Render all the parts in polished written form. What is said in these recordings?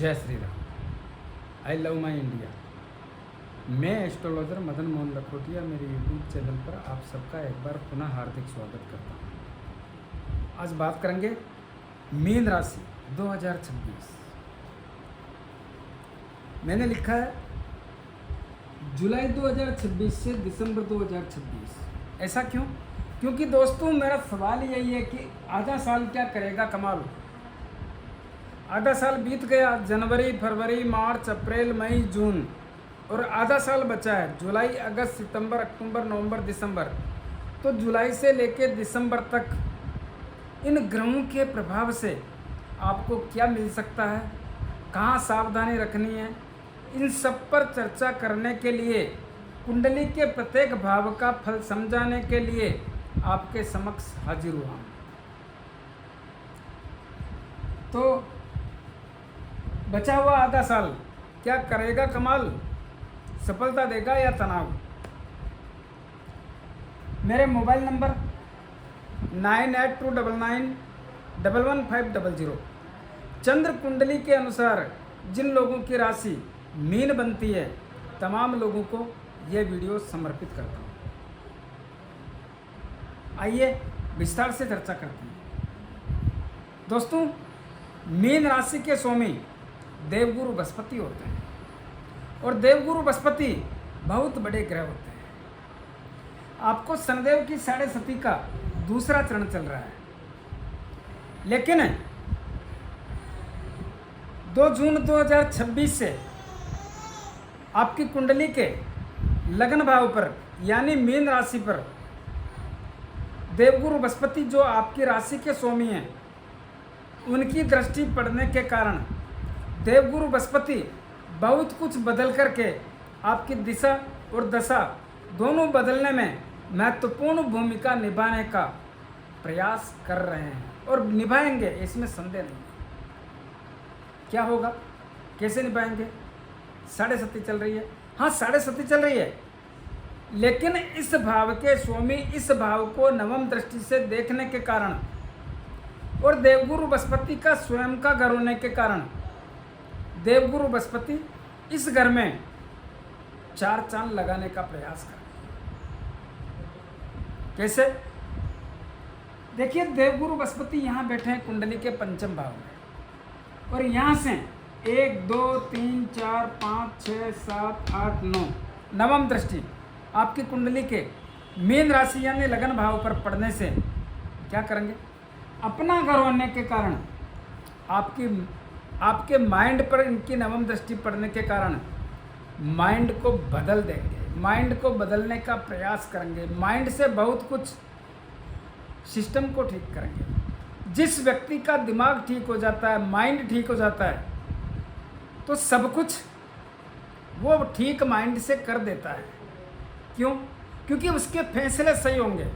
जय Shri Ram. I love my India. मैं astrologer Madan Mohan Lakhotia मेरे यूट्यूब चैनल पर आप सबका एक बार पुनः हार्दिक स्वागत करता हूँ। आज बात करेंगे मीन राशि 2026। मैंने लिखा है जुलाई 2026 से दिसंबर 2026। ऐसा क्यों? क्योंकि दोस्तों मेरा सवाल यही है कि आधा साल क्या करेगा कमाल। आधा साल बीत गया, जनवरी, फरवरी, मार्च, अप्रैल, मई, जून, और आधा साल बचा है जुलाई, अगस्त, सितंबर, अक्टूबर, नवंबर, दिसंबर। तो जुलाई से लेकर दिसंबर तक इन ग्रहों के प्रभाव से आपको क्या मिल सकता है, कहाँ सावधानी रखनी है, इन सब पर चर्चा करने के लिए, कुंडली के प्रत्येक भाव का फल समझाने के लिए आपके समक्ष हाजिर हुआ हूँ। तो बचा हुआ आधा साल क्या करेगा कमाल, सफलता देगा या तनाव? मेरे मोबाइल नंबर 9829911500। चंद्र कुंडली के अनुसार जिन लोगों की राशि मीन बनती है, तमाम लोगों को यह वीडियो समर्पित करता हूँ। आइए विस्तार से चर्चा करते हैं। दोस्तों, मीन राशि के स्वामी देवगुरु बृहस्पति होते हैं, और देवगुरु बृहस्पति बहुत बड़े ग्रह होते हैं। आपको शनिदेव की 7.5 का दूसरा चरण चल रहा है, लेकिन 2 जून 2026 से आपकी कुंडली के लग्न भाव पर यानी मीन राशि पर देवगुरु बृहस्पति जो आपकी राशि के स्वामी हैं, उनकी दृष्टि पड़ने के कारण देवगुरु बृहस्पति बहुत कुछ बदल करके आपकी दिशा और दशा दोनों बदलने में महत्वपूर्ण भूमिका निभाने का प्रयास कर रहे हैं, और निभाएंगे, इसमें संदेह नहीं। क्या होगा, कैसे निभाएंगे? 7.5 चल रही है। हाँ, 7.5 चल रही है, लेकिन इस भाव के स्वामी इस भाव को नवम दृष्टि से देखने के कारण और देवगुरु बृहस्पति का स्वयं का घर होने के कारण देवगुरु बृहस्पति इस घर में 4 चांद लगाने का प्रयास कर। कैसे? देखिए, देवगुरु बृहस्पति यहाँ बैठे हैं कुंडली के पंचम भाव में, और यहाँ से 1 2 3 4 5 6 7 8 9 नवम दृष्टि आपकी कुंडली के मीन राशि यानी लगन भाव पर पड़ने से क्या करेंगे? अपना घर होने के कारण आपके माइंड पर इनकी नवम दृष्टि पड़ने के कारण माइंड को बदल देंगे, माइंड को बदलने का प्रयास करेंगे, माइंड से बहुत कुछ सिस्टम को ठीक करेंगे। जिस व्यक्ति का दिमाग ठीक हो जाता है, माइंड ठीक हो जाता है, तो सब कुछ वो ठीक माइंड से कर देता है। क्यों? क्योंकि उसके फैसले सही होंगे,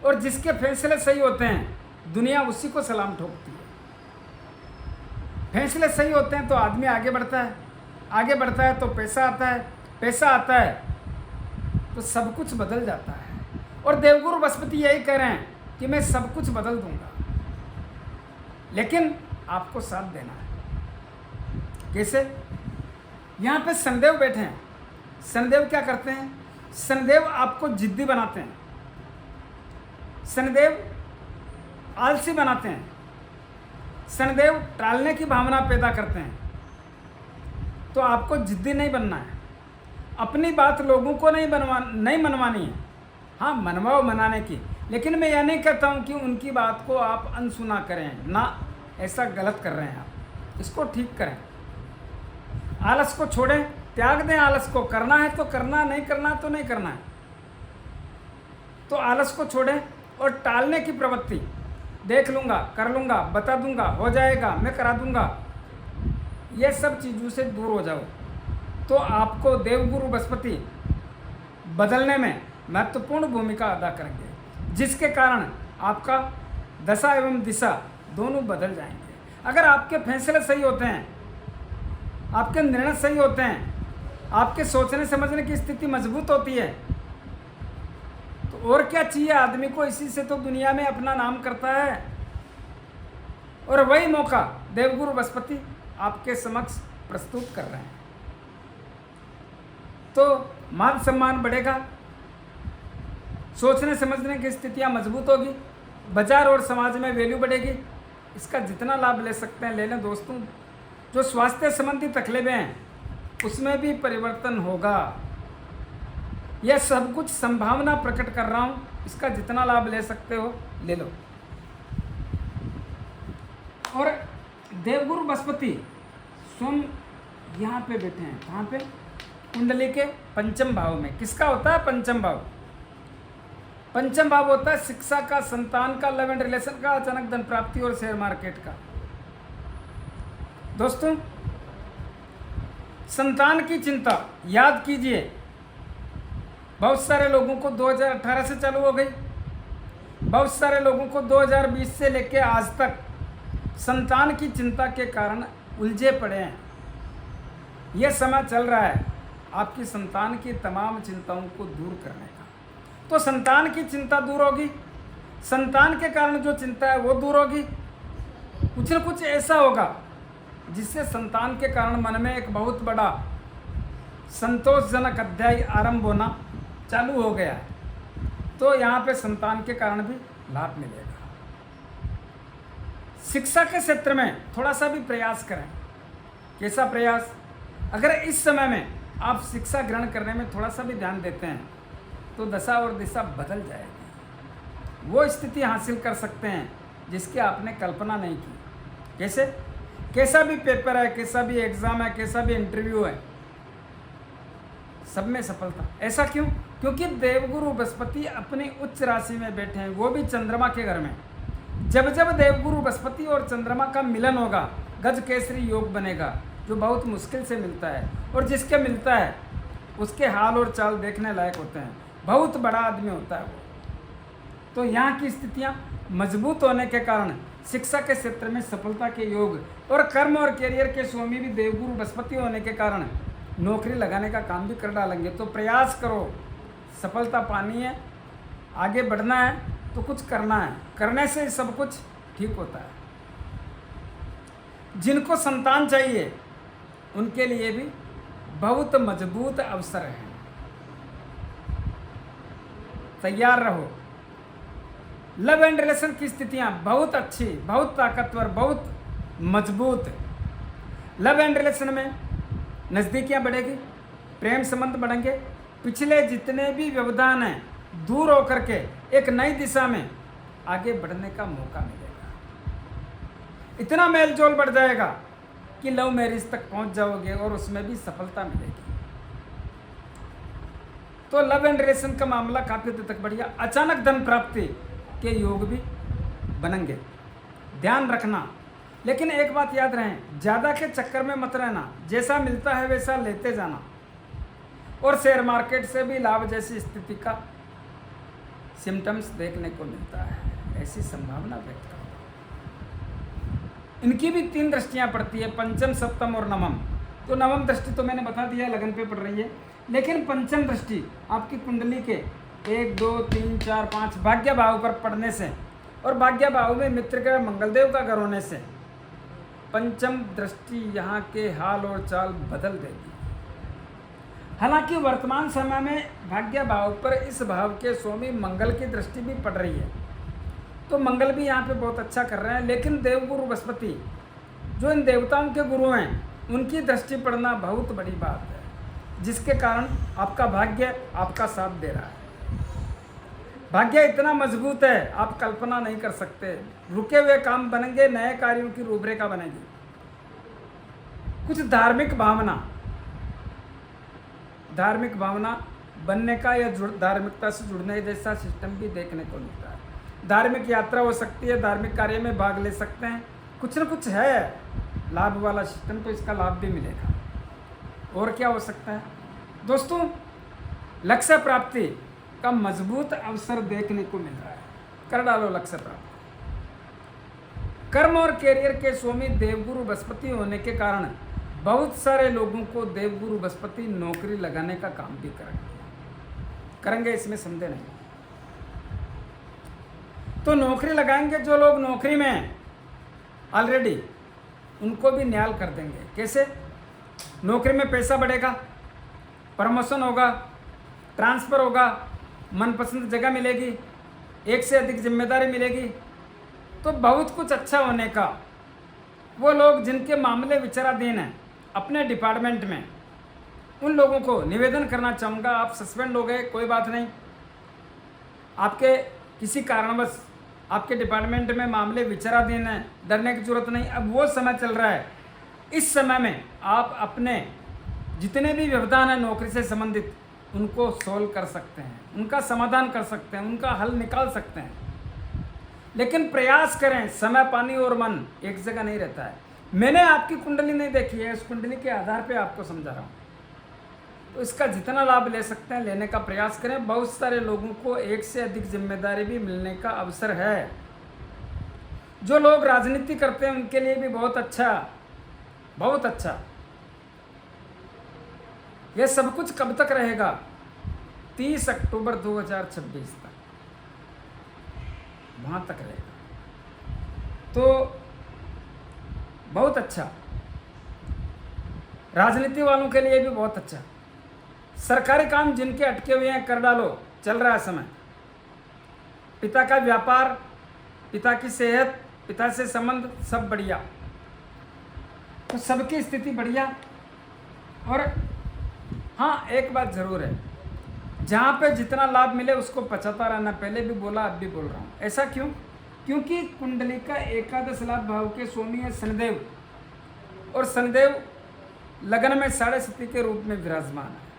और जिसके फैसले सही होते हैं दुनिया उसी को सलाम ठोकती है। फैसले सही होते हैं तो आदमी आगे बढ़ता है, आगे बढ़ता है तो पैसा आता है, पैसा आता है तो सब कुछ बदल जाता है। और देवगुरु बृहस्पति यही कह रहे हैं कि मैं सब कुछ बदल दूंगा, लेकिन आपको साथ देना है। कैसे? यहाँ पे शनिदेव बैठे हैं। शनिदेव क्या करते हैं? शनिदेव आपको जिद्दी बनाते हैं, शनिदेव आलसी बनाते हैं, शनिदेव टालने की भावना पैदा करते हैं। तो आपको जिद्दी नहीं बनना है, अपनी बात लोगों को नहीं मनवानी है। हाँ, मनवाओ मनाने की, लेकिन मैं यह नहीं कहता हूँ कि उनकी बात को आप अनसुना करें ना, ऐसा गलत कर रहे हैं आप। इसको ठीक करें, आलस को छोड़ें, त्याग दें आलस को। करना है तो करना, नहीं करना तो नहीं करना है। तो आलस को छोड़ें, और टालने की प्रवृत्ति, देख लूँगा, कर लूँगा, बता दूँगा, हो जाएगा, मैं करा दूँगा, ये सब चीज़ों से दूर हो जाओ। तो आपको देवगुरु बृहस्पति बदलने में महत्वपूर्ण भूमिका अदा करेंगे, जिसके कारण आपका दशा एवं दिशा दोनों बदल जाएंगे। अगर आपके फैसले सही होते हैं, आपके निर्णय सही होते हैं, आपके सोचने समझने की स्थिति मजबूत होती है, तो और क्या चाहिए आदमी को? इसी से तो दुनिया में अपना नाम करता है। और वही मौका देवगुरु बृहस्पति आपके समक्ष प्रस्तुत कर रहे हैं। तो मान सम्मान बढ़ेगा, सोचने समझने की स्थितियाँ मजबूत होगी, बाजार और समाज में वैल्यू बढ़ेगी। इसका जितना लाभ ले सकते हैं ले लें दोस्तों। जो स्वास्थ्य संबंधी तकलीफें हैं उसमें भी परिवर्तन होगा। यह सब कुछ संभावना प्रकट कर रहा हूँ, इसका जितना लाभ ले सकते हो ले लो। और देवगुरु बृहस्पति स्वयं यहाँ पे बैठे हैं, कहाँ पे? कुंडली के पंचम भाव में। किसका होता है पंचम भाव? पंचम भाव होता है शिक्षा का, संतान का, लव एंड रिलेशन का, अचानक धन प्राप्ति और शेयर मार्केट का। दोस्तों संतान की चिंता याद कीजिए, बहुत सारे लोगों को 2018 से चालू हो गई, बहुत सारे लोगों को 2020 से लेकर आज तक संतान की चिंता के कारण उलझे पड़े हैं। यह समय चल रहा है आपकी संतान की तमाम चिंताओं को दूर करने का। तो संतान की चिंता दूर होगी, संतान के कारण जो चिंता है वो दूर होगी। कुछ न कुछ ऐसा होगा जिससे संतान के कारण मन में एक बहुत बड़ा संतोषजनक अध्याय आरंभ होना चालू हो गया है। तो यहाँ पे संतान के कारण भी लाभ मिलेगा। शिक्षा के क्षेत्र में थोड़ा सा भी प्रयास करें। कैसा प्रयास? अगर इस समय में आप शिक्षा ग्रहण करने में थोड़ा सा भी ध्यान देते हैं तो दशा और दिशा बदल जाएगी। वो स्थिति हासिल कर सकते हैं जिसकी आपने कल्पना नहीं की। कैसे? कैसा भी पेपर है, कैसा भी एग्ज़ाम है, कैसा भी इंटरव्यू है, सब में सफलता। ऐसा क्यों? क्योंकि देवगुरु बृहस्पति अपनी उच्च राशि में बैठे हैं, वो भी चंद्रमा के घर में। जब जब देवगुरु बृहस्पति और चंद्रमा का मिलन होगा गज केसरी योग बनेगा, जो बहुत मुश्किल से मिलता है, और जिसके मिलता है उसके हाल और चाल देखने लायक होते हैं। बहुत बड़ा आदमी होता है वो। तो यहाँ की स्थितियाँ मजबूत होने के कारण शिक्षा के क्षेत्र में सफलता के योग, और कर्म और कैरियर के स्वामी भी देवगुरु बृहस्पति होने के कारण नौकरी लगाने का काम भी कर डालेंगे। तो प्रयास करो, सफलता पानी है, आगे बढ़ना है तो कुछ करना है, करने से सब कुछ ठीक होता है। जिनको संतान चाहिए उनके लिए भी बहुत मजबूत अवसर है, तैयार रहो। लव एंड रिलेशन की स्थितियां बहुत अच्छी, बहुत ताकतवर, बहुत मजबूत। लव एंड रिलेशन में नज़दीकियां बढ़ेगी, प्रेम संबंध बढ़ेंगे, पिछले जितने भी व्यवधान हैं दूर होकर के एक नई दिशा में आगे बढ़ने का मौका मिलेगा। इतना मेल जोल बढ़ जाएगा कि लव मैरिज तक पहुंच जाओगे और उसमें भी सफलता मिलेगी। तो लव एंड रिलेशन का मामला काफी हद तक बढ़िया। अचानक धन प्राप्ति के योग भी बनेंगे, ध्यान रखना। लेकिन एक बात याद रहे, ज़्यादा के चक्कर में मत रहना, जैसा मिलता है वैसा लेते जाना। और शेयर मार्केट से भी लाभ जैसी स्थिति का सिम्टम्स देखने को मिलता है, ऐसी संभावना व्यक्त करता हूँ। इनकी भी 3 दृष्टियाँ पड़ती है, पंचम, सप्तम और नवम। तो नवम दृष्टि तो मैंने बता दिया लगन पे पड़ रही है, लेकिन पंचम दृष्टि आपकी कुंडली के 1, 2, 3, 4, 5 भाग्य भाव पर पड़ने से, और भाग्य भाव में मित्र ग्रह मंगलदेव का घर होने से पंचम दृष्टि यहाँ के हाल और चाल बदल देगी। हालांकि वर्तमान समय में भाग्य भाव पर इस भाव के स्वामी मंगल की दृष्टि भी पड़ रही है, तो मंगल भी यहाँ पे बहुत अच्छा कर रहे हैं। लेकिन देवगुरु बृहस्पति जो इन देवताओं के गुरु हैं, उनकी दृष्टि पड़ना बहुत बड़ी बात है, जिसके कारण आपका भाग्य आपका साथ दे रहा है। भाग्य इतना मजबूत है आप कल्पना नहीं कर सकते। रुके हुए काम बनेंगे, नए कार्यों की रूपरेखा बनेगी। कुछ धार्मिक भावना बनने का या धार्मिकता से जुड़ने जैसा सिस्टम भी देखने को मिलता है। धार्मिक यात्रा हो सकती है, धार्मिक कार्य में भाग ले सकते हैं, कुछ न कुछ है लाभ वाला सिस्टम, तो इसका लाभ भी मिलेगा। और क्या हो सकता है दोस्तों? लक्ष्य प्राप्ति का मजबूत अवसर देखने को मिल रहा है, कर डालो लक्ष्य प्राप्ति। कर्म और कैरियर के स्वामी देवगुरु बृहस्पति होने के कारण बहुत सारे लोगों को देवगुरु बृहस्पति नौकरी लगाने का काम भी करेंगे, इसमें संदेह नहीं। तो नौकरी लगाएंगे जो लोग नौकरी में ऑलरेडी, उनको भी न्याल कर देंगे। कैसे? नौकरी में पैसा बढ़ेगा, प्रमोशन होगा, ट्रांसफ़र होगा, मनपसंद जगह मिलेगी, एक से अधिक जिम्मेदारी मिलेगी, तो बहुत कुछ अच्छा होने का वो लोग जिनके मामले विचाराधीन हैं अपने डिपार्टमेंट में, उन लोगों को निवेदन करना चाहूँगा, आप सस्पेंड हो गए कोई बात नहीं, आपके किसी कारणवश आपके डिपार्टमेंट में मामले विचाराधीन हैं, डरने की जरूरत नहीं। अब वो समय चल रहा है, इस समय में आप अपने जितने भी व्यवधान हैं नौकरी से संबंधित उनको सोल्व कर सकते हैं, उनका समाधान कर सकते हैं, उनका हल निकाल सकते हैं। लेकिन प्रयास करें, समय पानी और मन एक जगह नहीं रहता है। मैंने आपकी कुंडली नहीं देखी है, इस कुंडली के आधार पे आपको समझा रहा हूँ, तो इसका जितना लाभ ले सकते हैं लेने का प्रयास करें। बहुत सारे लोगों को एक से अधिक जिम्मेदारी भी मिलने का अवसर है। जो लोग राजनीति करते हैं उनके लिए भी बहुत अच्छा, बहुत अच्छा। यह सब कुछ कब तक रहेगा? 30 अक्टूबर 2026 तक, वहां तक रहेगा। तो बहुत अच्छा, राजनीति वालों के लिए भी बहुत अच्छा। सरकारी काम जिनके अटके हुए हैं कर डालो, चल रहा है समय। पिता का व्यापार, पिता की सेहत, पिता से संबंध सब बढ़िया, तो सबकी स्थिति बढ़िया। और हाँ, एक बात ज़रूर है, जहाँ पे जितना लाभ मिले उसको पचाता रहना। पहले भी बोला, अब भी बोल रहा हूँ। ऐसा क्यों? क्योंकि कुंडली का एकादश लाभ भाव के स्वामी है शनिदेव, और शनिदेव लगन में 7.5 के रूप में विराजमान है।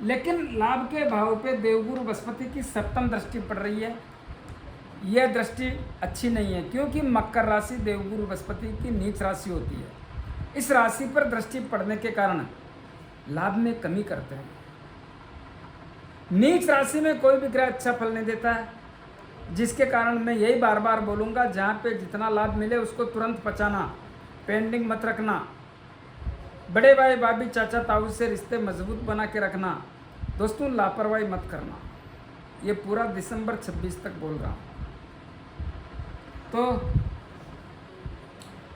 लेकिन लाभ के भाव पे देवगुरु बृहस्पति की 7वीं दृष्टि पड़ रही है। यह दृष्टि अच्छी नहीं है, क्योंकि मकर राशि देवगुरु बृहस्पति की नीच राशि होती है। इस राशि पर दृष्टि पड़ने के कारण लाभ में कमी करते हैं। नीच राशि में कोई भी ग्रह अच्छा फल नहीं देता है, जिसके कारण मैं यही बार बार बोलूँगा, जहाँ पे जितना लाभ मिले उसको तुरंत पचाना, पेंडिंग मत रखना। बड़े भाई भाभी चाचा ताऊ से रिश्ते मजबूत बना के रखना। दोस्तों, लापरवाही मत करना। ये पूरा दिसंबर 26 तक बोल रहा हूँ। तो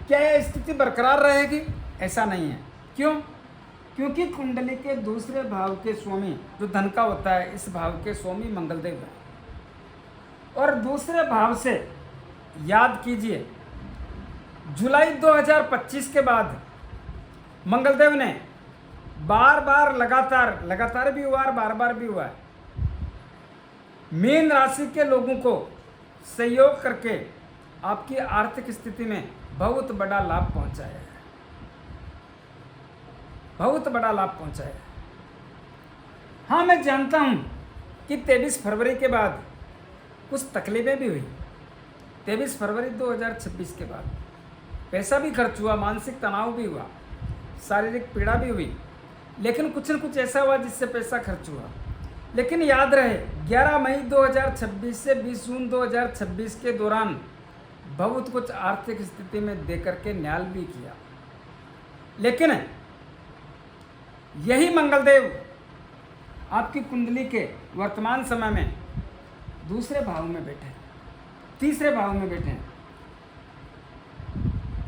क्या यह स्थिति बरकरार रहेगी? ऐसा नहीं है। क्यों? क्योंकि कुंडली के दूसरे भाव के स्वामी जो धन का होता है, इस भाव के स्वामी मंगलदेव है। और दूसरे भाव से याद कीजिए, जुलाई 2025 के बाद मंगलदेव ने बार बार लगातार भी हुआ और बार बार भी हुआ है, मीन राशि के लोगों को सहयोग करके आपकी आर्थिक स्थिति में बहुत बड़ा लाभ पहुंचाया है, बहुत बड़ा लाभ पहुंचाया है। हाँ, मैं जानता हूं कि 23 फरवरी के बाद कुछ तकलीफें भी हुई। 23 फरवरी 2026 के बाद पैसा भी खर्च हुआ, मानसिक तनाव भी हुआ, शारीरिक पीड़ा भी हुई, लेकिन कुछ न कुछ ऐसा हुआ जिससे पैसा खर्च हुआ। लेकिन याद रहे, 11 मई 2026 से 20 जून 2026 के दौरान बहुत कुछ आर्थिक स्थिति में दे करके न्याल भी किया। लेकिन यही मंगलदेव आपकी कुंडली के वर्तमान समय में दूसरे भाव में बैठे हैं, तीसरे भाव में बैठे हैं।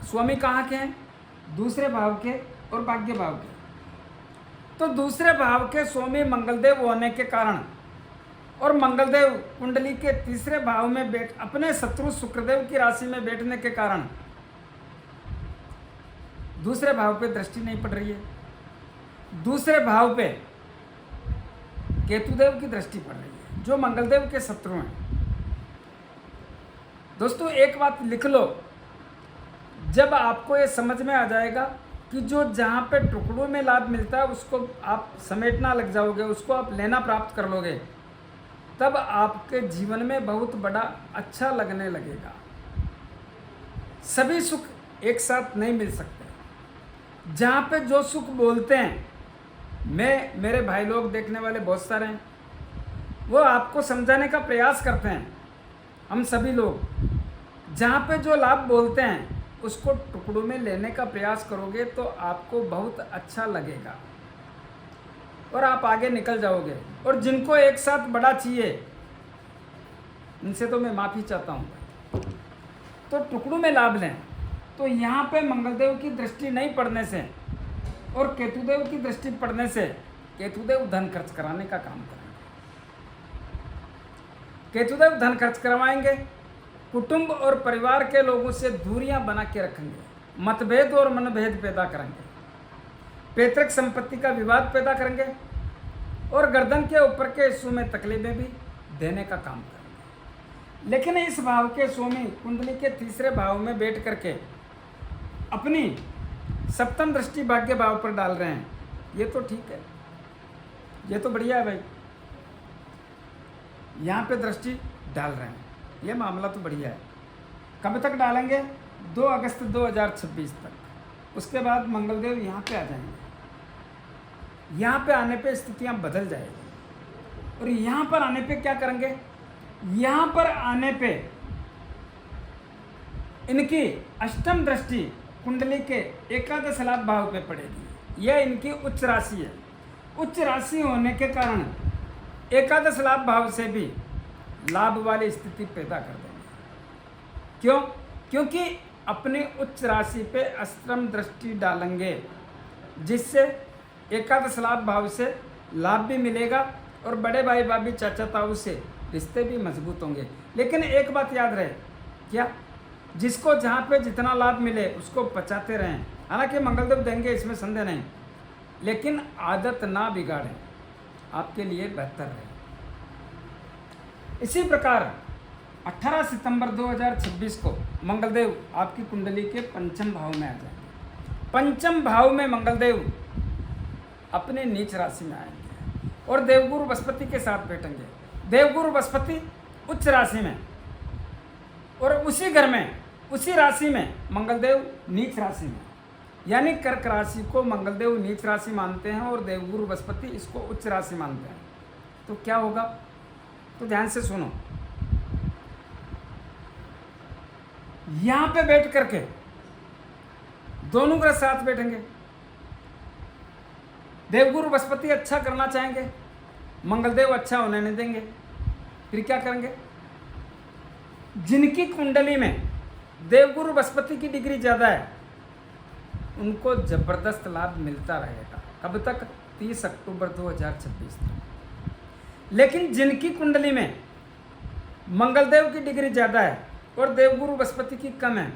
स्वामी कहाँ के हैं? दूसरे भाव के और भाग्य भाव के। तो दूसरे भाव के स्वामी मंगलदेव होने के कारण और मंगलदेव कुंडली के तीसरे भाव में बैठ अपने शत्रु शुक्रदेव की राशि में बैठने के कारण दूसरे भाव पे दृष्टि नहीं पड़ रही है। दूसरे भाव पे केतुदेव की दृष्टि पड़ रही है, जो मंगलदेव के शत्रु हैं। दोस्तों, एक बात लिख लो, जब आपको ये समझ में आ जाएगा कि जो जहाँ पे टुकड़ों में लाभ मिलता है उसको आप समेटना लग जाओगे, उसको आप लेना प्राप्त कर लोगे, तब आपके जीवन में बहुत बड़ा अच्छा लगने लगेगा। सभी सुख एक साथ नहीं मिल सकते। जहाँ पे जो सुख बोलते हैं, मेरे भाई लोग देखने वाले बहुत सारे हैं, वो आपको समझाने का प्रयास करते हैं। हम सभी लोग जहाँ पे जो लाभ बोलते हैं उसको टुकड़ों में लेने का प्रयास करोगे तो आपको बहुत अच्छा लगेगा और आप आगे निकल जाओगे। और जिनको एक साथ बड़ा चाहिए, उनसे तो मैं माफ़ी चाहता हूँ, तो टुकड़ों में लाभ लें। तो यहाँ पे मंगलदेव की दृष्टि नहीं पड़ने से और केतुदेव की दृष्टि पड़ने से केतुदेव धन खर्च कराने का काम करेंगे। केतुदेव धन खर्च करवाएंगे, कुटुंब और परिवार के लोगों से दूरियां बना के रखेंगे, मतभेद और मनभेद पैदा करेंगे, पैतृक संपत्ति का विवाद पैदा करेंगे और गर्दन के ऊपर के हिस्सों में तकलीफें भी देने का काम करेंगे। लेकिन इस भाव के स्वामी कुंडली के तीसरे भाव में बैठ करके अपनी सप्तम दृष्टि भाग्य भाव पर डाल रहे हैं, ये तो ठीक है, ये तो बढ़िया है भाई। यहाँ पे दृष्टि डाल रहे हैं, ये मामला तो बढ़िया है। कब तक डालेंगे? 2 अगस्त 2026 तक। उसके बाद मंगलदेव यहाँ पे आ जाएंगे। यहाँ पे आने पे स्थितियाँ बदल जाएगी और यहाँ पर आने पे क्या करेंगे? यहाँ पर आने पे इनकी अष्टम दृष्टि कुंडली के एकादश लाभ भाव पे पड़ेगी। यह इनकी उच्च राशि है। उच्च राशि होने के कारण एकादश लाभ भाव से भी लाभ वाली स्थिति पैदा कर देंगे। क्यों? क्योंकि अपनी उच्च राशि पे अष्टम दृष्टि डालेंगे, जिससे एकादश लाभ भाव से लाभ भी मिलेगा और बड़े भाई भाभी चाचा ताऊ से रिश्ते भी मजबूत होंगे। लेकिन एक बात याद रहे, क्या? जिसको जहाँ पे जितना लाभ मिले उसको बचाते रहें। हालांकि मंगलदेव देंगे, इसमें संदेह नहीं, लेकिन आदत ना बिगाड़ें, आपके लिए बेहतर है। इसी प्रकार 18 सितंबर 2026 को मंगलदेव आपकी कुंडली के पंचम भाव में आ जाएंगे। पंचम भाव में मंगलदेव अपने नीच राशि में आएंगे और देवगुरु बृहस्पति के साथ बैठेंगे। देवगुरु बृहस्पति उच्च राशि में और उसी घर में, उसी राशि में मंगलदेव नीच राशि में, यानी कर्क राशि को मंगलदेव नीच राशि मानते हैं और देवगुरु बृहस्पति इसको उच्च राशि मानते हैं। तो क्या होगा? तो ध्यान से सुनो। यहां पे बैठ करके दोनों ग्रह साथ बैठेंगे। देवगुरु बृहस्पति अच्छा करना चाहेंगे, मंगलदेव अच्छा होने नहीं देंगे। फिर क्या करेंगे? जिनकी कुंडली में देवगुरु बृहस्पति की डिग्री ज़्यादा है उनको जबरदस्त लाभ मिलता रहेगा। कब तक? 30 अक्टूबर 2026 तक। लेकिन जिनकी कुंडली में मंगलदेव की डिग्री ज़्यादा है और देवगुरु बृहस्पति की कम है,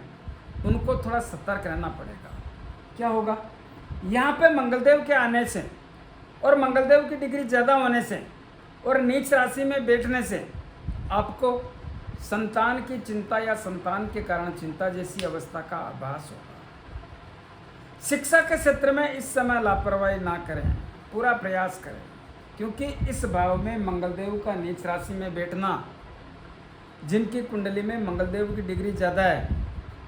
उनको थोड़ा सतर्क रहना पड़ेगा। क्या होगा? यहाँ पे मंगलदेव के आने से और मंगलदेव की डिग्री ज़्यादा होने से और नीच राशि में बैठने से आपको संतान की चिंता या संतान के कारण चिंता जैसी अवस्था का आभास होगा। शिक्षा के क्षेत्र में इस समय लापरवाही ना करें, पूरा प्रयास करें, क्योंकि इस भाव में मंगलदेव का नीच राशि में बैठना, जिनकी कुंडली में मंगलदेव की डिग्री ज़्यादा है,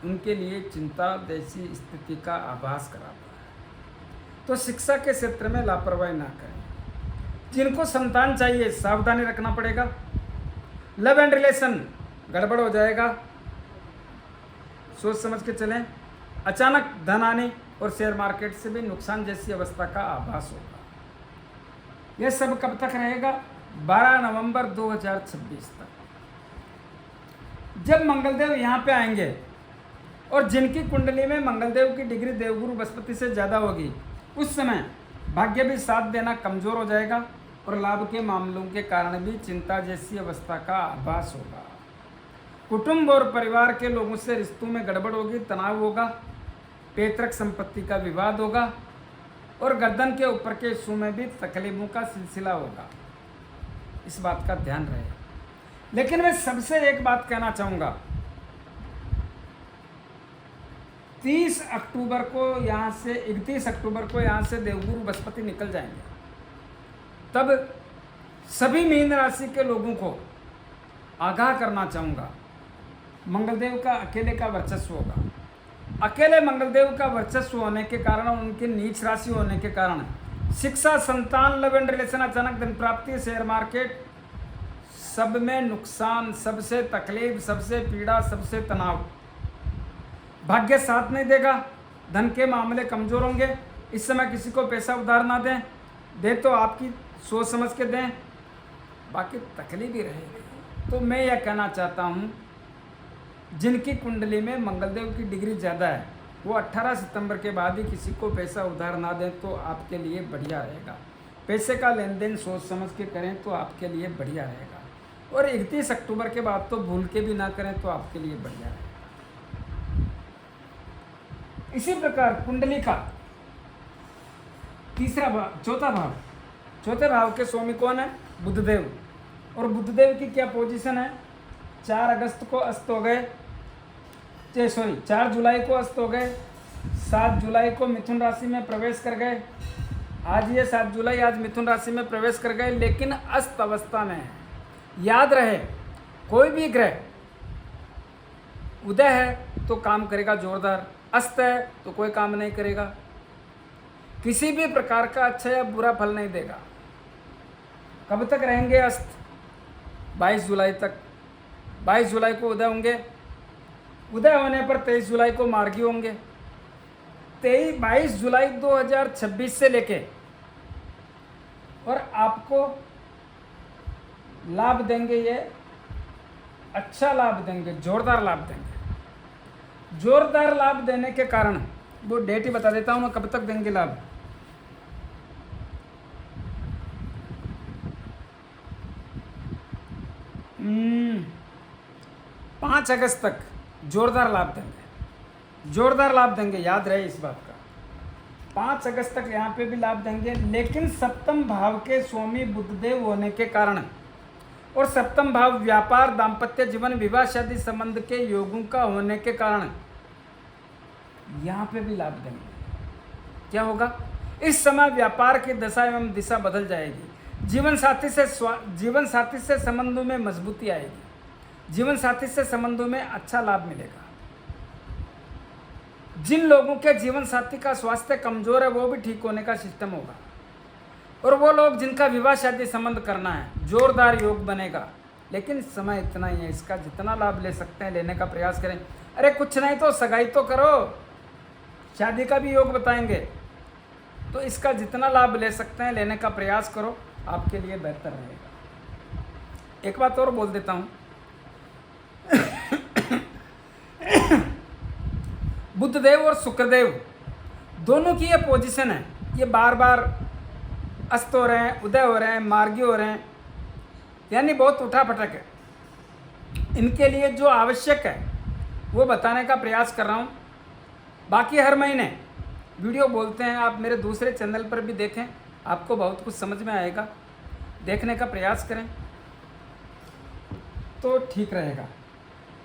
उनके लिए चिंता जैसी स्थिति का आभास कराता है। तो शिक्षा के क्षेत्र में लापरवाही ना करें। जिनको संतान चाहिए सावधानी रखना पड़ेगा। लव एंड रिलेशन गड़बड़ हो जाएगा, सोच समझ के चलें। अचानक धन आने और शेयर मार्केट से भी नुकसान जैसी अवस्था का आभास होगा। यह सब कब तक रहेगा? 12 नवंबर 2026 तक। जब मंगलदेव यहाँ पे आएंगे और जिनकी कुंडली में मंगलदेव की डिग्री देवगुरु बृहस्पति से ज़्यादा होगी, उस समय भाग्य भी साथ देना कमज़ोर हो जाएगा और लाभ के मामलों के कारण भी चिंता जैसी अवस्था का आभास होगा। कुटुंब और परिवार के लोगों से रिश्तों में गड़बड़ होगी, तनाव होगा, पैतृक संपत्ति का विवाद होगा और गर्दन के ऊपर के हिस्सों में भी तकलीफों का सिलसिला होगा। इस बात का ध्यान रहे। लेकिन मैं सबसे एक बात कहना चाहूँगा, 30 अक्टूबर को यहाँ से 31 अक्टूबर को यहाँ से देवगुरु बृहस्पति निकल जाएंगे। तब सभी मीन राशि के लोगों को आगाह करना चाहूँगा, मंगलदेव का अकेले का वर्चस्व होगा। अकेले मंगलदेव का वर्चस्व होने के कारण, उनके नीच राशि होने के कारण शिक्षा, संतान, लव एंड रिलेशन, अचानक धन प्राप्ति, शेयर मार्केट, सब में नुकसान, सबसे तकलीफ, सबसे पीड़ा, सबसे तनाव। भाग्य साथ नहीं देगा, धन के मामले कमज़ोर होंगे। इस समय किसी को पैसा उधार ना दें, दे तो आपकी सोच समझ के दें, बाकी तकलीफ ही रहेगी। तो मैं यह कहना चाहता हूँ जिनकी कुंडली में मंगलदेव की डिग्री ज़्यादा है वो 18 सितंबर के बाद ही किसी को पैसा उधार ना दें तो आपके लिए बढ़िया रहेगा। पैसे का लेन देन सोच समझ के करें तो आपके लिए बढ़िया रहेगा। और 31 अक्टूबर के बाद तो भूल के भी ना करें तो आपके लिए बढ़िया रहेगा। इसी प्रकार कुंडली का तीसरा भाव, चौथे भाव के स्वामी कौन है? बुधदेव। और बुधदेव की क्या पोजीशन है? 4 अगस्त को अस्त हो गए, 4 जुलाई को अस्त हो गए, 7 जुलाई को मिथुन राशि में प्रवेश कर गए। आज ये 7 जुलाई आज मिथुन राशि में प्रवेश कर गए, लेकिन अस्त अवस्था में है। याद रहे, कोई भी ग्रह उदय है तो काम करेगा जोरदार, अस्त है तो कोई काम नहीं करेगा, किसी भी प्रकार का अच्छा या बुरा फल नहीं देगा। कब तक रहेंगे अस्त? 22 जुलाई तक। 22 जुलाई को उदय होंगे, उदय होने पर 23 जुलाई को मार्गी होंगे। 22 जुलाई 2026 से लेके और आपको लाभ देंगे, ये अच्छा लाभ देंगे, जोरदार लाभ देंगे। जोरदार लाभ देने के कारण वो डेट ही बता देता हूँ मैं, कब तक देंगे लाभ। हम्म, 5 अगस्त तक जोरदार लाभ देंगे, जोरदार लाभ देंगे, याद रहे इस बात का। 5 अगस्त तक यहाँ पे भी लाभ देंगे, लेकिन सप्तम भाव के स्वामी बुधदेव होने के कारण और सप्तम भाव व्यापार, दाम्पत्य जीवन, विवाह, शादी संबंध के योगों का होने के कारण यहाँ पे भी लाभ देंगे। क्या होगा? इस समय व्यापार की दशा एवं दिशा बदल जाएगी। जीवन साथी से संबंधों में मजबूती आएगी। जीवन साथी से संबंधों में अच्छा लाभ मिलेगा। जिन लोगों के जीवन साथी का स्वास्थ्य कमजोर है वो भी ठीक होने का सिस्टम होगा। और वो लोग जिनका विवाह शादी संबंध करना है, जोरदार योग बनेगा। लेकिन समय इतना ही है, इसका जितना लाभ ले सकते हैं लेने का प्रयास करें। अरे कुछ नहीं तो सगाई तो करो, शादी का भी योग बताएंगे, तो इसका जितना लाभ ले सकते हैं लेने का प्रयास करो, आपके लिए बेहतर रहेगा। एक बात और बोल देता हूँ, बुधदेव और शुक्रदेव दोनों की ये पोजीशन है, ये बार बार अस्त हो रहे हैं, उदय हो रहे हैं, मार्गी हो रहे हैं, यानी बहुत उठापटक है। इनके लिए जो आवश्यक है वो बताने का प्रयास कर रहा हूँ। बाकी हर महीने वीडियो बोलते हैं, आप मेरे दूसरे चैनल पर भी देखें, आपको बहुत कुछ समझ में आएगा। देखने का प्रयास करें तो ठीक रहेगा।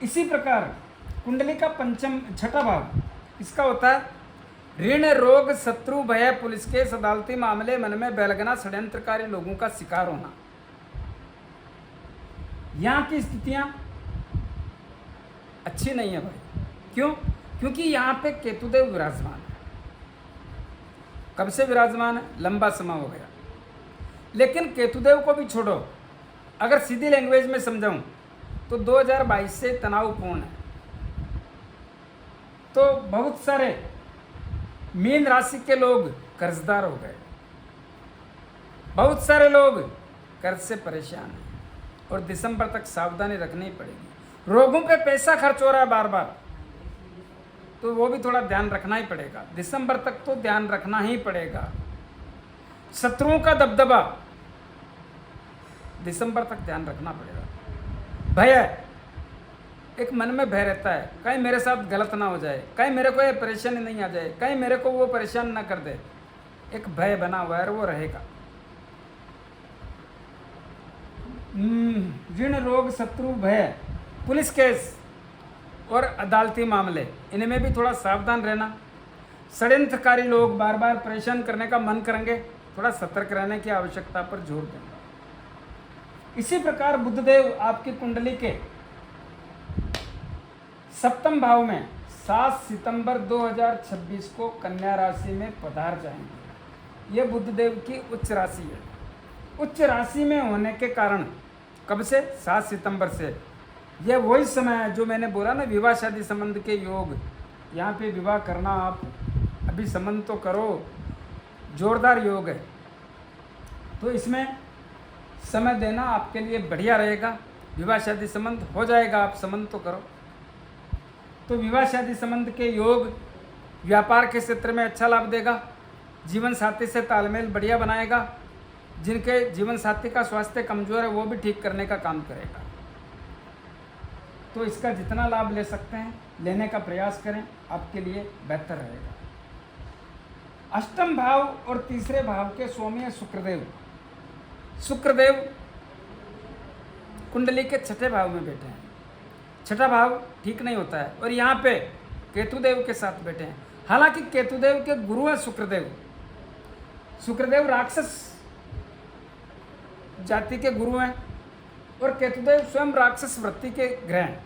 इसी प्रकार कुंडली का छठा भाव इसका होता है ऋण, रोग, शत्रु, भय, पुलिस केस, अदालती मामले, मन में बेलगना, षड्यंत्रकारी लोगों का शिकार होना। यहाँ की स्थितियां अच्छी नहीं है भाई। क्यों? क्योंकि यहाँ पे केतुदेव विराजमान है। कब से विराजमान है? लंबा समय हो गया। लेकिन केतुदेव को भी छोड़ो, अगर सीधी लैंग्वेज में समझाऊं तो 2022 से तनावपूर्ण है। तो बहुत सारे मीन राशि के लोग कर्जदार हो गए, बहुत सारे लोग कर्ज से परेशान हैं और दिसंबर तक सावधानी रखनी पड़ेगी। रोगों पे पैसा खर्च हो रहा है बार बार, तो वो भी थोड़ा ध्यान रखना ही पड़ेगा। दिसंबर तक तो ध्यान रखना ही पड़ेगा। शत्रुओं का दबदबा, दिसंबर तक ध्यान रखना पड़ेगा। भय, एक मन में भय रहता है, कहीं मेरे साथ गलत ना हो जाए, कहीं मेरे को ये परेशानी नहीं आ जाए, कहीं मेरे को वो परेशान ना कर दे। एक भय बना हुआ है, वो रहेगा। ऋण, रोग, शत्रु, भय, पुलिस केस और अदालती मामले, इनमें भी थोड़ा सावधान रहना। षड्यंत्रकारी लोग बार बार परेशान करने का मन करेंगे, थोड़ा सतर्क रहने की आवश्यकता पर जोर देंगे। इसी प्रकार बुधदेव आपकी कुंडली के सप्तम भाव में 7 सितंबर 2026 को कन्या राशि में पधार जाएंगे। ये बुधदेव की उच्च राशि है। उच्च राशि में होने के कारण कब से? 7 सितंबर से। यह वही समय है जो मैंने बोला ना, विवाह शादी संबंध के योग। यहाँ पे विवाह करना, आप अभी संबंध तो करो, जोरदार योग है, तो इसमें समय देना आपके लिए बढ़िया रहेगा। विवाह शादी संबंध हो जाएगा, आप संबंध तो करो। तो विवाह शादी संबंध के योग, व्यापार के क्षेत्र में अच्छा लाभ देगा, जीवन साथी से तालमेल बढ़िया बनाएगा, जिनके जीवन साथी का स्वास्थ्य कमजोर है वो भी ठीक करने का काम करेगा। तो इसका जितना लाभ ले सकते हैं लेने का प्रयास करें, आपके लिए बेहतर रहेगा। अष्टम भाव और तीसरे भाव के स्वामी है शुक्रदेव। शुक्रदेव कुंडली के छठे भाव में बैठे हैं। छठा भाव ठीक नहीं होता है और यहाँ पे केतुदेव के साथ बैठे हैं। हालांकि केतुदेव के गुरु हैं शुक्रदेव। शुक्रदेव राक्षस जाति के गुरु हैं और केतुदेव स्वयं राक्षस वृत्ति के ग्रह हैं।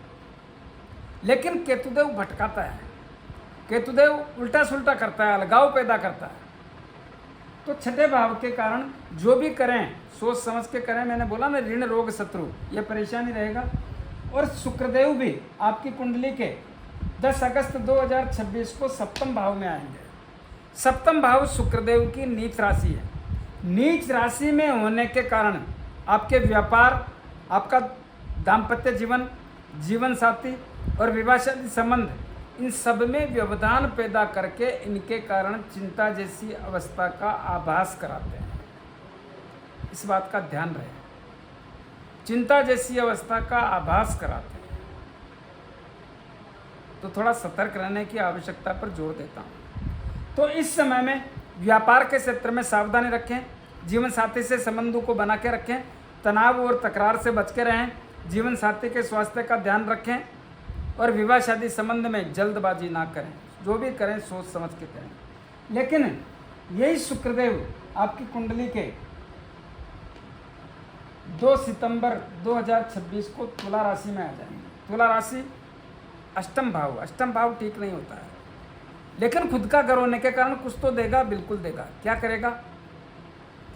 लेकिन केतुदेव भटकाता है, केतुदेव उल्टा सुल्टा करता है, अलगाव पैदा करता है। तो छठे भाव के कारण जो भी करें सोच समझ के करें। मैंने बोला ना, ऋण रोग शत्रु ये परेशानी रहेगा। और शुक्रदेव भी आपकी कुंडली के 10 अगस्त 2026 को सप्तम भाव में आएंगे। सप्तम भाव शुक्रदेव की नीच राशि है। नीच राशि में होने के कारण आपके व्यापार, आपका दाम्पत्य जीवन, जीवन साथी और विवाह शादी संबंध, इन सब में व्यवधान पैदा करके इनके कारण चिंता जैसी अवस्था का आभास कराते हैं। इस बात का ध्यान रहे, चिंता जैसी अवस्था का आभास कराते हैं। तो थोड़ा सतर्क रहने की आवश्यकता पर जोर देता हूँ। तो इस समय में व्यापार के क्षेत्र में सावधानी रखें, जीवन साथी से संबंधों को बना के रखें, तनाव और तकरार से बच के रहें, जीवन साथी के स्वास्थ्य का ध्यान रखें और विवाह शादी संबंध में जल्दबाजी ना करें। जो भी करें सोच समझ के करें। लेकिन यही शुक्रदेव आपकी कुंडली के 2 सितंबर 2026 को तुला राशि में आ जाएंगे। तुला राशि अष्टम भाव, अष्टम भाव ठीक नहीं होता है, लेकिन खुद का घर होने के कारण कुछ तो देगा, बिल्कुल देगा। क्या करेगा?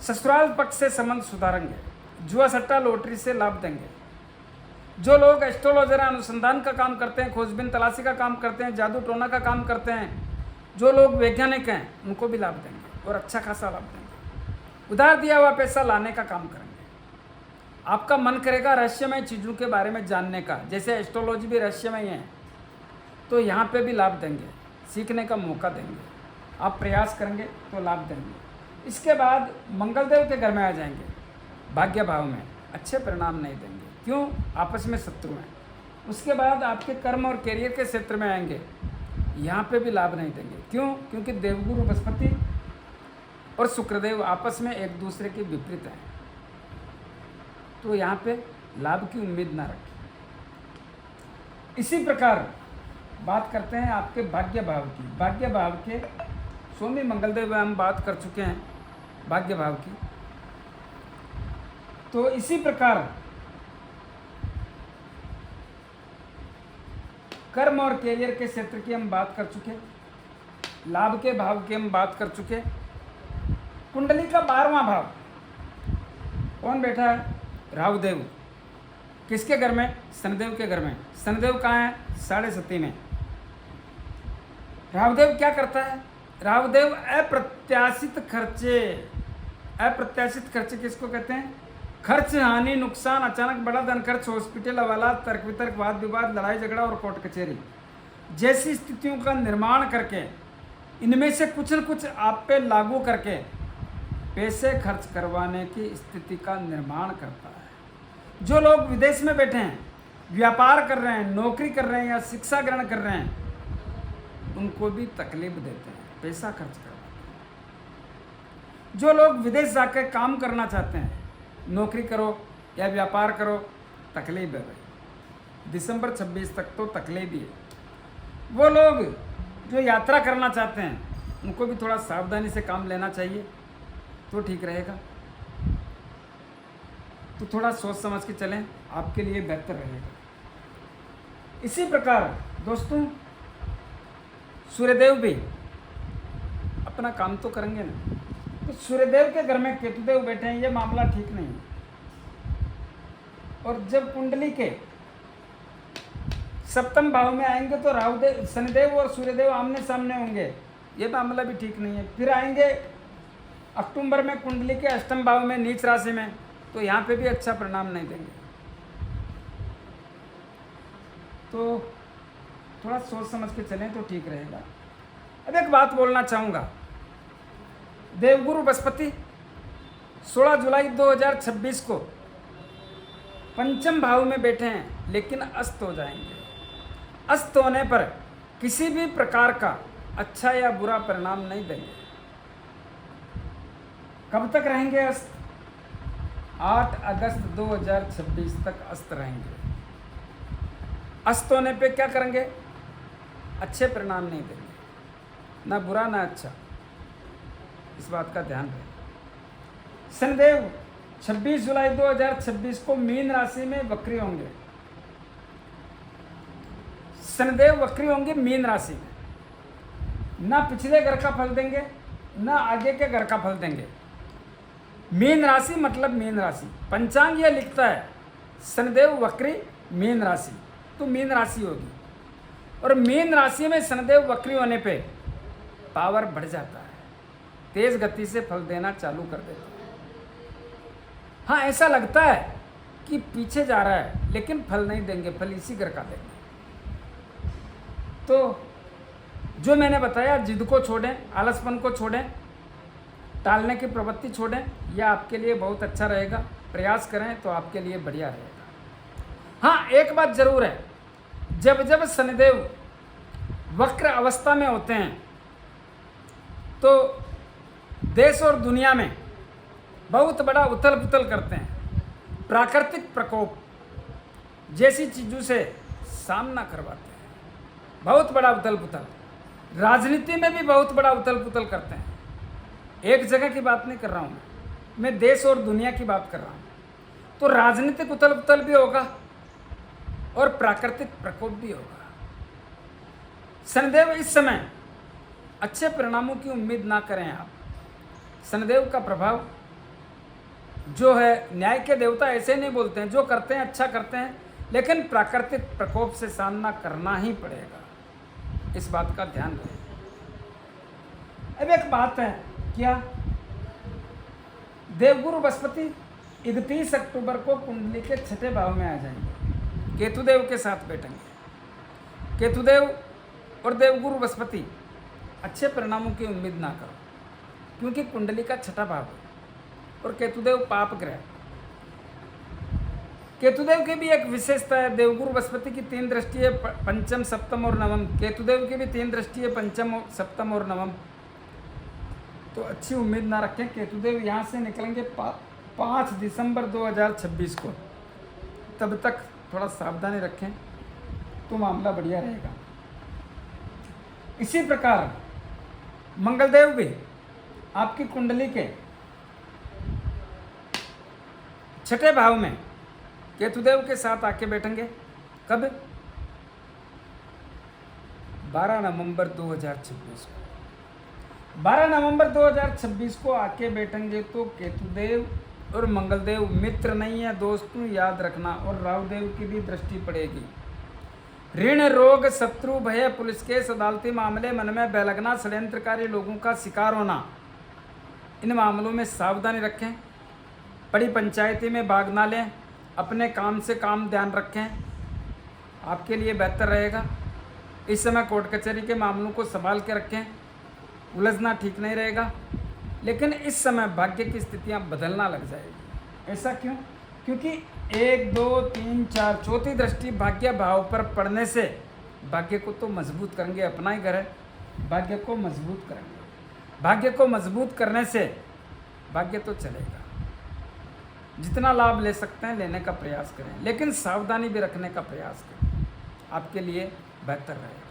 ससुराल पक्ष से संबंध सुधारेंगे, जुआ सट्टा लॉटरी से लाभ देंगे। जो लोग एस्ट्रोलॉजर अनुसंधान का काम करते हैं, खोजबीन तलाशी का काम करते हैं, जादू टोना का काम करते हैं, जो लोग वैज्ञानिक हैं, उनको भी लाभ देंगे और अच्छा खासा लाभ देंगे। उधार दिया हुआ पैसा लाने का काम करेंगे। आपका मन करेगा रहस्यमय चीज़ों के बारे में जानने का, जैसे एस्ट्रोलॉजी भी रहस्यमय है, तो यहाँ पे भी लाभ देंगे, सीखने का मौका देंगे। आप प्रयास करेंगे तो लाभ देंगे। इसके बाद मंगलदेव के घर में आ जाएंगे, भाग्य भाव में। अच्छे परिणाम नहीं देंगे, क्यों? आपस में शत्रु हैं। उसके बाद आपके कर्म और कैरियर के क्षेत्र में आएंगे, यहाँ पे भी लाभ नहीं देंगे। क्यों? क्योंकि देवगुरु बृहस्पति और शुक्रदेव आपस में एक दूसरे के विपरीत हैं। तो यहाँ पे लाभ की उम्मीद ना रखें। इसी प्रकार बात करते हैं आपके भाग्य भाव की। भाग्य भाव के स्वामी मंगलदेव हम बात कर चुके हैं भाग्य भाव की। तो इसी प्रकार कर्म और कैरियर के क्षेत्र की हम बात कर चुके, लाभ के भाव की हम बात कर चुके। कुंडली का 12वां भाव कौन बैठा है? राहुदेव। किसके घर में? शनिदेव के घर में। शनिदेव कहाँ है? 7.5 में। राहुदेव क्या करता है? राहुदेव अप्रत्याशित खर्चे, अप्रत्याशित खर्चे किसको कहते हैं? खर्च, हानि, नुकसान, अचानक बड़ा धन खर्च, हॉस्पिटल हवाला, तर्क वितर्क, वाद विवाद, लड़ाई झगड़ा और कोर्ट कचहरी जैसी स्थितियों का निर्माण करके, इनमें से कुछ न कुछ आप पे लागू करके पैसे खर्च करवाने की स्थिति का निर्माण करता है। जो लोग विदेश में बैठे हैं, व्यापार कर रहे हैं, नौकरी कर रहे हैं या शिक्षा ग्रहण कर रहे हैं, उनको भी तकलीफ देते हैं, पैसा खर्च करवाते हैं। जो लोग विदेश जाकर काम करना चाहते हैं, नौकरी करो या व्यापार करो, तकलीफ है भाई। दिसंबर 26 तक तो तकलीफ ही है। वो लोग जो यात्रा करना चाहते हैं, उनको भी थोड़ा सावधानी से काम लेना चाहिए, तो ठीक रहेगा। तो थोड़ा सोच समझ के चलें, आपके लिए बेहतर रहेगा। इसी प्रकार दोस्तों, सूर्यदेव भी अपना काम तो करेंगे ना। तो सूर्यदेव के घर में केतुदेव बैठे हैं, ये मामला ठीक नहीं है। और जब कुंडली के सप्तम भाव में आएंगे तो राहुदेव, शनिदेव और सूर्यदेव आमने सामने होंगे, ये मामला भी ठीक नहीं है। फिर आएंगे अक्टूबर में कुंडली के अष्टम भाव में नीच राशि में, तो यहाँ पे भी अच्छा परिणाम नहीं देंगे। तो थोड़ा सोच समझ के चलें तो ठीक रहेगा। अब एक बात बोलना चाहूँगा, देवगुरु बृहस्पति 16 जुलाई 2026 को पंचम भाव में बैठे हैं, लेकिन अस्त हो जाएंगे। अस्त होने पर किसी भी प्रकार का अच्छा या बुरा परिणाम नहीं देंगे। कब तक रहेंगे अस्त? 8 अगस्त 2026 तक अस्त रहेंगे। अस्त होने पे क्या करेंगे? अच्छे परिणाम नहीं देंगे, ना बुरा ना अच्छा। इस बात का ध्यान रखें। शनिदेव 26 जुलाई 2026 को मीन राशि में वक्री होंगे। शनिदेव वक्री होंगे मीन राशि में। ना पिछले घर का फल देंगे, ना आगे के घर का फल देंगे। मीन राशि मतलब मीन राशि। पंचांग यह लिखता है शनिदेव वक्री मीन राशि, तो मीन राशि होगी। और मीन राशि में शनिदेव वक्री होने पे पावर बढ़ जाता है, तेज गति से फल देना चालू कर देता है। हाँ, ऐसा लगता है कि पीछे जा रहा है, लेकिन फल नहीं देंगे, फल इसी घर का देंगे। तो जो मैंने बताया, जिद को छोड़ें, आलसपन को छोड़ें, टालने की प्रवृत्ति छोड़ें, यह आपके लिए बहुत अच्छा रहेगा। प्रयास करें तो आपके लिए बढ़िया रहेगा। हाँ, एक बात जरूर है, जब जब शनिदेव वक्र अवस्था में होते हैं तो देश और दुनिया में बहुत बड़ा उथल पुथल करते हैं। प्राकृतिक प्रकोप जैसी चीज़ों से सामना करवाते हैं, बहुत बड़ा उथल पुथल। राजनीति में भी बहुत बड़ा उथल पुथल करते हैं। एक जगह की बात नहीं कर रहा हूँ मैं देश और दुनिया की बात कर रहा हूँ। तो राजनीतिक उथल पुथल भी होगा और प्राकृतिक प्रकोप भी होगा। शनिदेव इस समय अच्छे परिणामों की उम्मीद ना करें आप। शनिदेव का प्रभाव जो है, न्याय के देवता ऐसे नहीं बोलते हैं, जो करते हैं अच्छा करते हैं, लेकिन प्राकृतिक प्रकोप से सामना करना ही पड़ेगा। इस बात का ध्यान रखें। अब एक बात है, क्या देवगुरु बृहस्पति 31 अक्टूबर को कुंडली के छठे भाव में आ जाएंगे, केतुदेव के साथ बैठेंगे। केतुदेव और देवगुरु बृहस्पति अच्छे परिणामों की उम्मीद ना करो, क्योंकि कुंडली का छठा भाव है और केतुदेव पाप ग्रह। केतुदेव की भी एक विशेषता है, देवगुरु बृहस्पति की 3 दृष्टि है, पंचम सप्तम और नवम। केतुदेव की भी 3 दृष्टि है, पंचम सप्तम और नवम। तो अच्छी उम्मीद ना रखें। केतुदेव यहाँ से निकलेंगे 5 दिसंबर 2026 को, तब तक थोड़ा सावधानी रखें तो मामला बढ़िया रहेगा। इसी प्रकार मंगलदेव भी आपकी कुंडली के छठे भाव में केतुदेव के साथ आके बैठेंगे। कब? 12 नवंबर 2026 को। 12 नवंबर 2026 को आके बैठेंगे। तो केतुदेव और मंगलदेव मित्र नहीं है दोस्तों, याद रखना। और राहुदेव की भी दृष्टि पड़ेगी। ऋण, रोग, शत्रु, भय, पुलिस केस, अदालती मामले, मन में बेलगना, षड्यंत्रकारी लोगों का शिकार होना, इन मामलों में सावधानी रखें। बड़ी पंचायती में भाग ना लें। अपने काम से काम ध्यान रखें, आपके लिए बेहतर रहेगा। इस समय कोर्ट कचहरी के मामलों को संभाल के रखें, उलझना ठीक नहीं रहेगा। लेकिन इस समय भाग्य की स्थितियां बदलना लग जाएगी। ऐसा क्यों? क्योंकि 1, 2, 3, 4 चौथी दृष्टि भाग्य भाव पर पड़ने से भाग्य को तो मजबूत करेंगे। अपना ही घर है, भाग्य को मजबूत करेंगे। भाग्य को मजबूत करने से भाग्य तो चलेगा। जितना लाभ ले सकते हैं लेने का प्रयास करें, लेकिन सावधानी भी रखने का प्रयास करें, आपके लिए बेहतर रहेगा।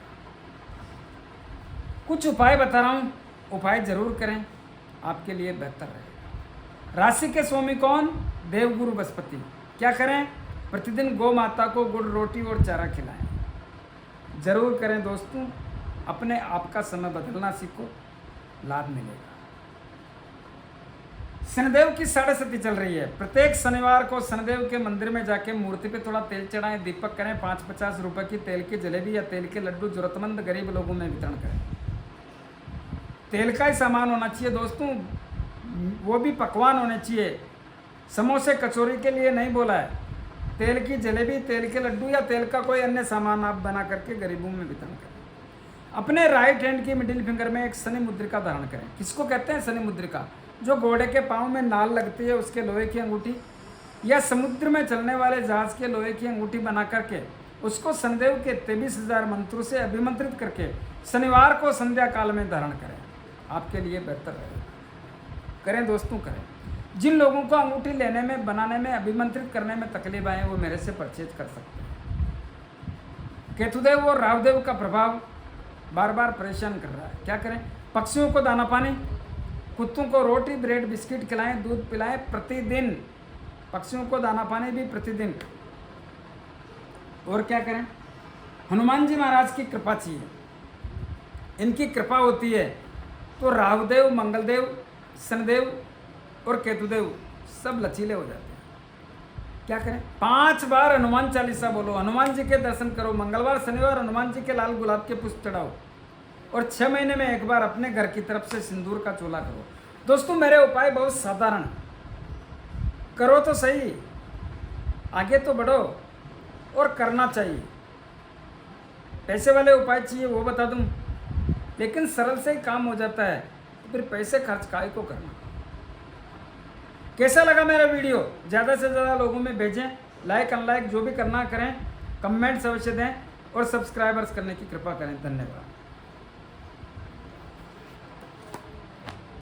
कुछ उपाय बता रहा हूँ, उपाय जरूर करें, आपके लिए बेहतर रहेगा। राशि के स्वामी कौन? देवगुरु बृहस्पति। क्या करें? प्रतिदिन गौ माता को गुड़, रोटी और चारा खिलाएं। जरूर करें दोस्तों, अपने आप का समय बदलना सीखो, लाभ मिलेगा। शनिदेव की 7.5 चल रही है। प्रत्येक शनिवार को शनिदेव के मंदिर में जाके मूर्ति पे थोड़ा तेल चढ़ाएं, दीपक करें। 5-50 रुपए की तेल की जलेबी या तेल के लड्डू जरूरतमंद गरीब लोगों में वितरण करें। तेल का ही सामान होना चाहिए दोस्तों, वो भी पकवान होने चाहिए। समोसे कचौरी के लिए नहीं बोला है, तेल की जलेबी, तेल के लड्डू या तेल का कोई अन्य सामान आप बना करके गरीबों में वितरण करें। अपने राइट हैंड की मिडिल फिंगर में एक शनि मुद्रिका धारण करें। किसको कहते हैं शनि मुद्रिका? जो घोड़े के पाँव में नाल लगती है उसके लोहे की अंगूठी, या समुद्र में चलने वाले जहाज के लोहे की अंगूठी बना करके उसको शनिदेव के 23,000 मंत्रों से अभिमंत्रित करके शनिवार को संध्या काल में धारण करें, आपके लिए बेहतर रहेगा। करें दोस्तों, करें। जिन लोगों को अंगूठी लेने में, बनाने में, अभिमंत्रित करने में तकलीफ आए वो मेरे से परचेज कर सकते हैं। केतुदेव और राहुदेव का प्रभाव बार बार परेशान कर रहा है। क्या करें? पक्षियों को दाना पानी, कुत्तों को रोटी ब्रेड बिस्किट खिलाएं, दूध पिलाएं प्रतिदिन। पक्षियों को दाना पानी भी प्रतिदिन। और क्या करें? हनुमान जी महाराज की कृपा चाहिए। इनकी कृपा होती है तो राहुदेव, मंगलदेव, शनिदेव और केतुदेव सब लचीले हो जाते हैं। क्या करें? 5 बार हनुमान चालीसा बोलो, हनुमान जी के दर्शन करो, मंगलवार शनिवार हनुमान जी के लाल गुलाब के पुष्प चढ़ाओ, और 6 महीने में एक बार अपने घर की तरफ से सिंदूर का चोला करो। दोस्तों मेरे उपाय बहुत साधारण, करो तो सही, आगे तो बढ़ो, और करना चाहिए। पैसे वाले उपाय चाहिए वो बता दूं, लेकिन सरल से ही काम हो जाता है, तो फिर पैसे खर्च काहे को करना। कैसा लगा मेरा वीडियो? ज़्यादा से ज़्यादा लोगों में भेजें, लाइक अनलाइक जो भी करना करें, कमेंट्स अवश्य दें, और सब्सक्राइबर्स करने की कृपा करें। धन्यवाद।